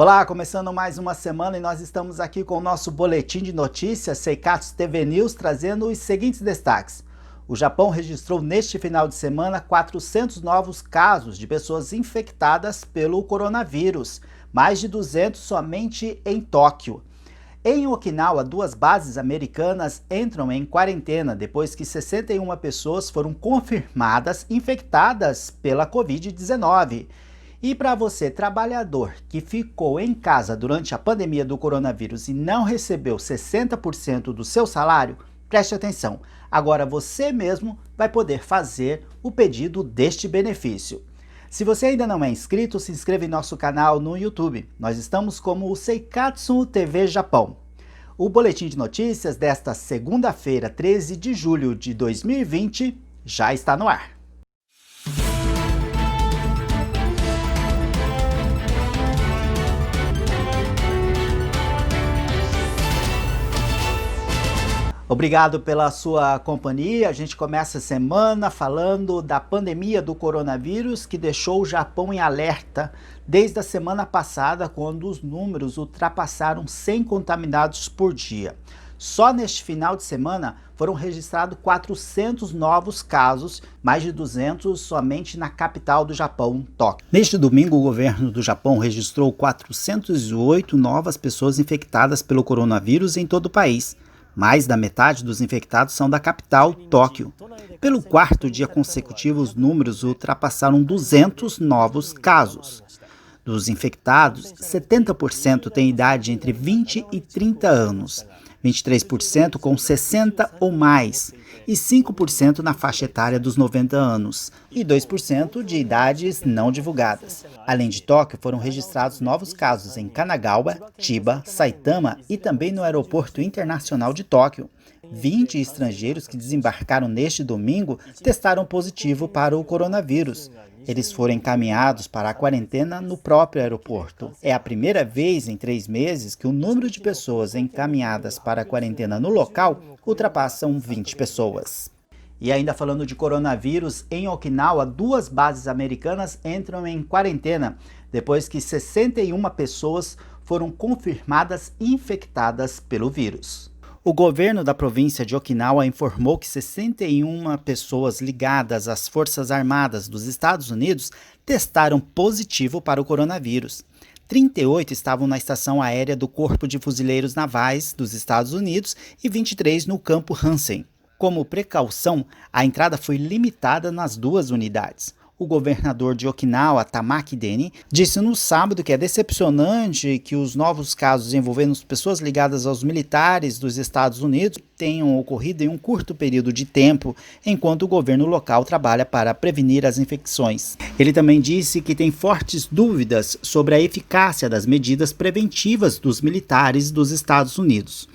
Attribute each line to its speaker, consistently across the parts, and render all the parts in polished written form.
Speaker 1: Olá, começando mais uma semana e nós estamos aqui com o nosso boletim de notícias Seikatsu TV News, trazendo os seguintes destaques. O Japão registrou neste final de semana 400 novos casos de pessoas infectadas pelo coronavírus, mais de 200 somente em Tóquio. Em Okinawa, 2 bases americanas entram em quarentena depois que 61 pessoas foram confirmadas infectadas pela Covid-19. E para você, trabalhador que ficou em casa durante a pandemia do coronavírus e não recebeu 60% do seu salário, preste atenção. Agora você mesmo vai poder fazer o pedido deste benefício. Se você ainda não é inscrito, se inscreva em nosso canal no YouTube. Nós estamos como o Seikatsu TV Japão. O boletim de notícias desta segunda-feira, 13 de julho de 2020, já está no ar. Obrigado pela sua companhia. A gente começa a semana falando da pandemia do coronavírus que deixou o Japão em alerta desde a semana passada, quando os números ultrapassaram 100 contaminados por dia. Só neste final de semana foram registrados 400 novos casos, mais de 200 somente na capital do Japão, Tóquio. Neste domingo, o governo do Japão registrou 408 novas pessoas infectadas pelo coronavírus em todo o país. Mais da metade dos infectados são da capital, Tóquio. Pelo 4º dia consecutivo, os números ultrapassaram 200 novos casos. Dos infectados, 70% têm idade entre 20 e 30 anos, 23% com 60 ou mais, e 5% na faixa etária dos 90 anos, e 2% de idades não divulgadas. Além de Tóquio, foram registrados novos casos em Kanagawa, Chiba, Saitama e também no Aeroporto Internacional de Tóquio. 20 estrangeiros que desembarcaram neste domingo testaram positivo para o coronavírus. Eles foram encaminhados para a quarentena no próprio aeroporto. É a primeira vez em 3 meses que o número de pessoas encaminhadas para a quarentena no local ultrapassam 20 pessoas. E ainda falando de coronavírus, em Okinawa, 2 bases americanas entram em quarentena depois que 61 pessoas foram confirmadas infectadas pelo vírus. O governo da província de Okinawa informou que 61 pessoas ligadas às Forças Armadas dos Estados Unidos testaram positivo para o coronavírus. 38 estavam na estação aérea do Corpo de Fuzileiros Navais dos Estados Unidos e 23 no campo Hansen. Como precaução, a entrada foi limitada nas 2 unidades. O governador de Okinawa, Tamaki Deni, disse no sábado que é decepcionante que os novos casos envolvendo pessoas ligadas aos militares dos Estados Unidos tenham ocorrido em um curto período de tempo, enquanto o governo local trabalha para prevenir as infecções. Ele também disse que tem fortes dúvidas sobre a eficácia das medidas preventivas dos militares dos Estados Unidos.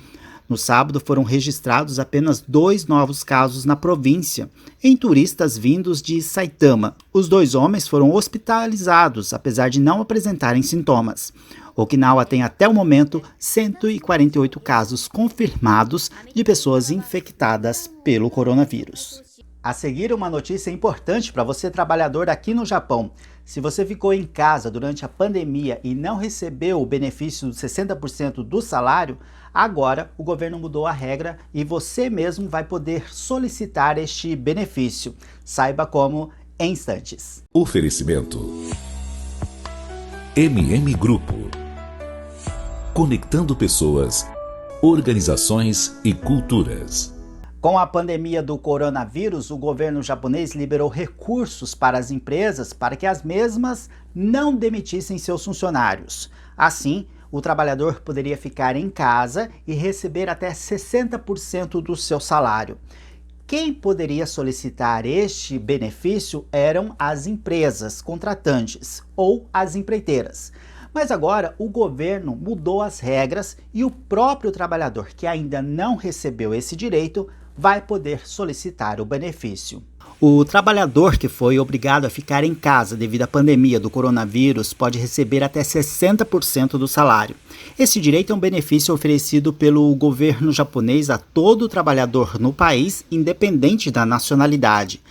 Speaker 1: No sábado foram registrados apenas 2 novos casos na província, em turistas vindos de Saitama. Os 2 homens foram hospitalizados, apesar de não apresentarem sintomas. Okinawa tem até o momento 148 casos confirmados de pessoas infectadas pelo coronavírus. A seguir, uma notícia importante para você trabalhador aqui no Japão. Se você ficou em casa durante a pandemia e não recebeu o benefício de 60% do salário, agora o governo mudou a regra e você mesmo vai poder solicitar este benefício. Saiba como em instantes.
Speaker 2: Oferecimento MM Grupo. Conectando pessoas, organizações e culturas.
Speaker 1: Com a pandemia do coronavírus, o governo japonês liberou recursos para as empresas para que as mesmas não demitissem seus funcionários. Assim, o trabalhador poderia ficar em casa e receber até 60% do seu salário. Quem poderia solicitar este benefício eram as empresas contratantes ou as empreiteiras. Mas agora o governo mudou as regras e o próprio trabalhador que ainda não recebeu esse direito vai poder solicitar o benefício. O trabalhador que foi obrigado a ficar em casa devido à pandemia do coronavírus pode receber até 60% do salário. Esse direito é um benefício oferecido pelo governo japonês a todo trabalhador no país, independente da nacionalidade.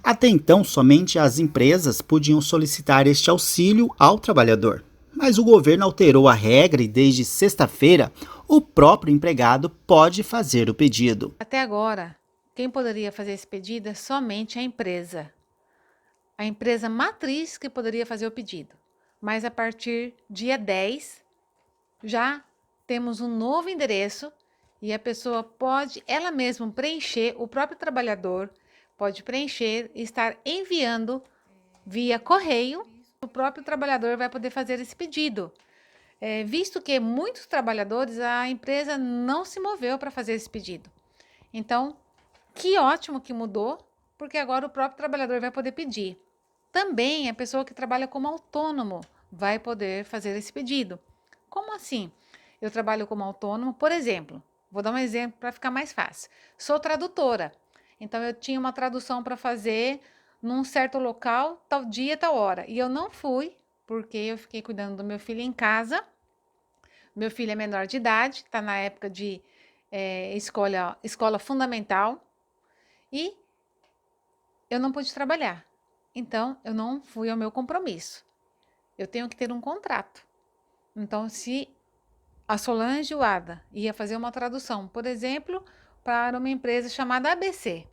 Speaker 1: Até então, somente as empresas podiam solicitar este auxílio ao trabalhador. Mas o governo alterou a regra e desde sexta-feira o próprio empregado pode fazer o pedido.
Speaker 3: Até agora, quem poderia fazer esse pedido é somente a empresa. A empresa matriz que poderia fazer o pedido. Mas a partir dia 10, já temos um novo endereço e a pessoa pode ela mesma preencher, o próprio trabalhador pode preencher e estar enviando via correio. O próprio trabalhador vai poder fazer esse pedido. Visto que muitos trabalhadores, a empresa não se moveu para fazer esse pedido. Então, que ótimo que mudou, porque agora o próprio trabalhador vai poder pedir. Também a pessoa que trabalha como autônomo vai poder fazer esse pedido. Como assim? Eu trabalho como autônomo, por exemplo, vou dar um exemplo para ficar mais fácil. Sou tradutora, então eu tinha uma tradução para fazer num certo local, tal dia, tal hora, e eu não fui, porque eu fiquei cuidando do meu filho em casa. Meu filho é menor de idade, está na época de escola fundamental, e eu não pude trabalhar. Então, eu não fui ao meu compromisso. Eu tenho que ter um contrato. Então, se a Solange Wada ia fazer uma tradução, por exemplo, para uma empresa chamada ABC,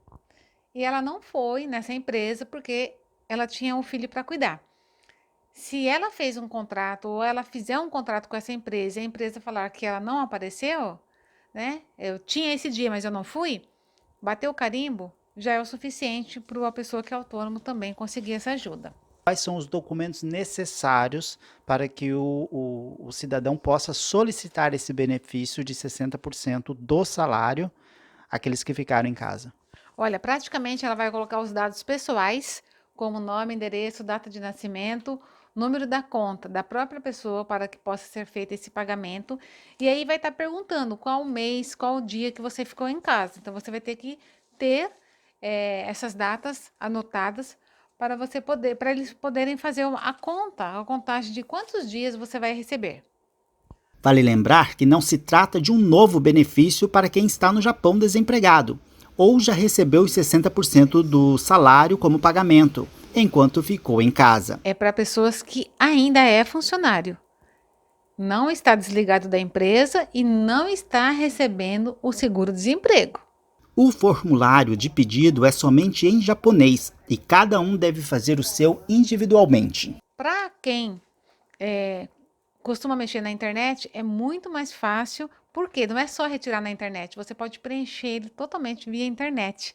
Speaker 3: e ela não foi nessa empresa porque ela tinha um filho para cuidar. Se ela fez um contrato ou ela fizer um contrato com essa empresa e a empresa falar que ela não apareceu, né? Eu tinha esse dia, mas eu não fui, bateu o carimbo, já é o suficiente para a pessoa que é autônomo também conseguir essa ajuda.
Speaker 1: Quais são os documentos necessários para que o cidadão possa solicitar esse benefício de 60% do salário àqueles que ficaram em casa?
Speaker 3: Olha, praticamente ela vai colocar os dados pessoais, como nome, endereço, data de nascimento, número da conta da própria pessoa para que possa ser feito esse pagamento. E aí vai estar perguntando qual mês, qual dia que você ficou em casa. Então, você vai ter que ter essas datas anotadas para eles poderem fazer a contagem de quantos dias você vai receber.
Speaker 1: Vale lembrar que não se trata de um novo benefício para quem está no Japão desempregado, ou já recebeu os 60% do salário como pagamento, enquanto ficou em casa.
Speaker 3: É para pessoas que ainda é funcionário, não está desligado da empresa e não está recebendo o seguro-desemprego.
Speaker 1: O formulário de pedido é somente em japonês e cada um deve fazer o seu individualmente.
Speaker 3: Para quem costuma mexer na internet, é muito mais fácil, porque não é só retirar na internet, você pode preencher ele totalmente via internet.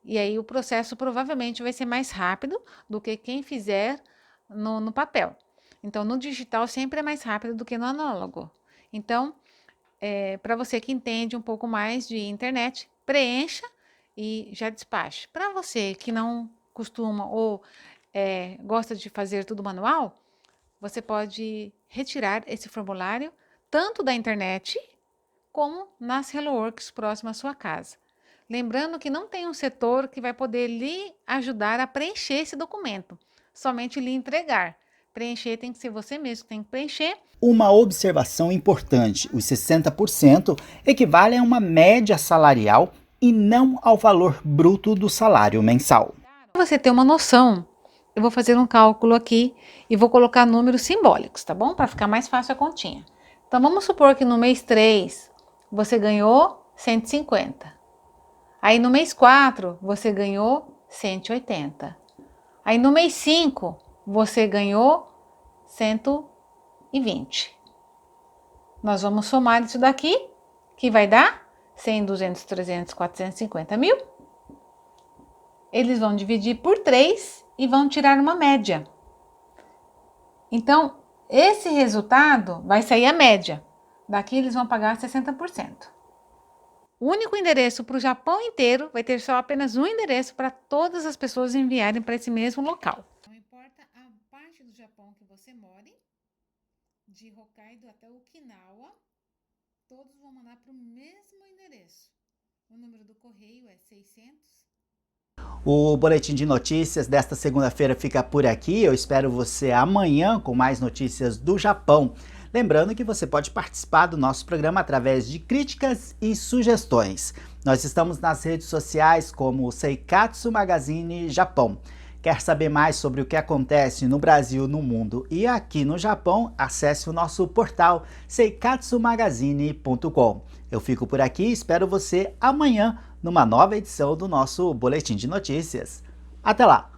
Speaker 3: E aí o processo provavelmente vai ser mais rápido do que quem fizer no papel. Então, no digital sempre é mais rápido do que no análogo. Então, para você que entende um pouco mais de internet, preencha e já despache. Para você que não costuma ou gosta de fazer tudo manual, você pode retirar esse formulário tanto da internet como nas HelloWorks próximas à sua casa. Lembrando que não tem um setor que vai poder lhe ajudar a preencher esse documento, somente lhe entregar. Preencher tem que ser você mesmo que tem que preencher.
Speaker 1: Uma observação importante: os 60% equivale a uma média salarial e não ao valor bruto do salário mensal.
Speaker 3: Para você ter uma noção, eu vou fazer um cálculo aqui e vou colocar números simbólicos, tá bom? Para ficar mais fácil a continha. Então, vamos supor que no mês 3 você ganhou 150. Aí no mês 4 você ganhou 180. Aí no mês 5 você ganhou 120. Nós vamos somar isso daqui, que vai dar 100, 200, 300, 450 mil. Eles vão dividir por 3 e vão tirar uma média. Então, esse resultado vai sair a média. Daqui eles vão pagar 60%. O único endereço para o Japão inteiro vai ter só apenas um endereço para todas as pessoas enviarem para esse mesmo local. Não importa a parte do Japão que você more, de Hokkaido até Okinawa, todos vão mandar para o mesmo endereço. O número do correio é 600.
Speaker 1: O Boletim de Notícias desta segunda-feira fica por aqui. Eu espero você amanhã com mais notícias do Japão. Lembrando que você pode participar do nosso programa através de críticas e sugestões. Nós estamos nas redes sociais como Seikatsu Magazine Japão. Quer saber mais sobre o que acontece no Brasil, no mundo e aqui no Japão? Acesse o nosso portal seikatsumagazine.com. Eu fico por aqui e espero você amanhã numa nova edição do nosso Boletim de Notícias. Até lá!